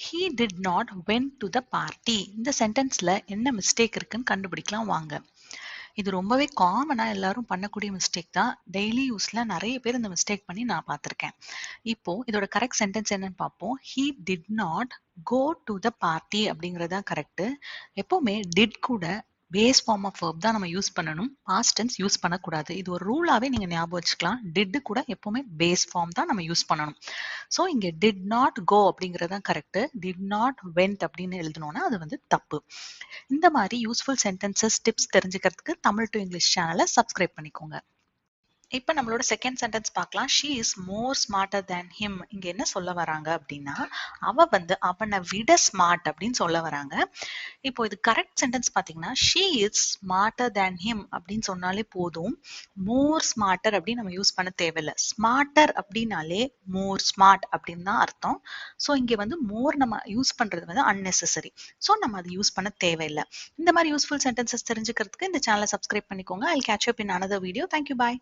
he did not went to the party. இந்த சென்டென்ஸ்ல என்ன mistake இருக்குன்னு கண்டுபிடிக்கலாம் வாங்க. இது ரொம்பவே காமனா எல்லாரும் பண்ணக்கூடிய மிஸ்டேக் தான். டெய்லி யூஸ்ல நிறைய பேர் இந்த மிஸ்டேக் பண்ணி நான் பார்த்திருக்கேன். இப்போ இதோட கரெக்ட் சென்டென்ஸ் என்னன்னு பார்ப்போம். he did not go to the party அப்படிங்கிறது தான் கரெக்ட். எப்பவுமே did கூட பேஸ் ஃபார்ம் ஆஃப் verb தான் நம்ம யூஸ் பண்ணணும். பாஸ்ட் டென்ஸ் யூஸ் பண்ணக்கூடாது. இது ஒரு ரூலாவே நீங்க ஞாபகம் வச்சுக்கலாம். did கூட எப்பவுமே பேஸ் ஃபார்ம் தான் நம்ம யூஸ் பண்ணணும். ஸோ இங்க did not go அப்படிங்கிறது தான் கரெக்ட். did not went அப்படின்னு எழுதணும்னா அது வந்து தப்பு. இந்த மாதிரி யூஸ்ஃபுல் சென்டென்சஸ் டிப்ஸ் தெரிஞ்சுக்கிறதுக்கு தமிழ் டு இங்கிலீஷ் சேனலை சப்ஸ்கிரைப் பண்ணிக்கோங்க. இப்போ நம்மளோட செகண்ட் சென்டென்ஸ் பார்க்கலாம். She is more smarter than him. இங்க என்ன சொல்ல வராங்க அப்படின்னா அவ வந்து அவனை விட ஸ்மார்ட் அப்படின்னு சொல்ல வராங்க. இப்போ இது கரெக்ட் சென்டென்ஸ் பார்த்தீங்கன்னா she is smarter than him அப்படின்னு சொன்னாலே போதும். மோர் ஸ்மார்ட்டர் அப்படின்னு நம்ம யூஸ் பண்ண தேவையில்லை. ஸ்மார்ட்டர் அப்படின்னாலே மோர் ஸ்மார்ட் அப்படின்னு தான் அர்த்தம். ஸோ இங்கே வந்து மோர் நம்ம யூஸ் பண்றது வந்து அன்னெசரி. ஸோ நம்ம அதை யூஸ் பண்ண தேவையில்லை. இந்த மாதிரி யூஸ்ஃபுல் சென்டென்சஸ் தெரிஞ்சுக்கிறதுக்கு இந்த சேனலை சப்ஸ்கிரைப் பண்ணிக்கோங்க. ஐ கேட்ச் அப் இன் another வீடியோ. தேங்க்யூ, பாய்.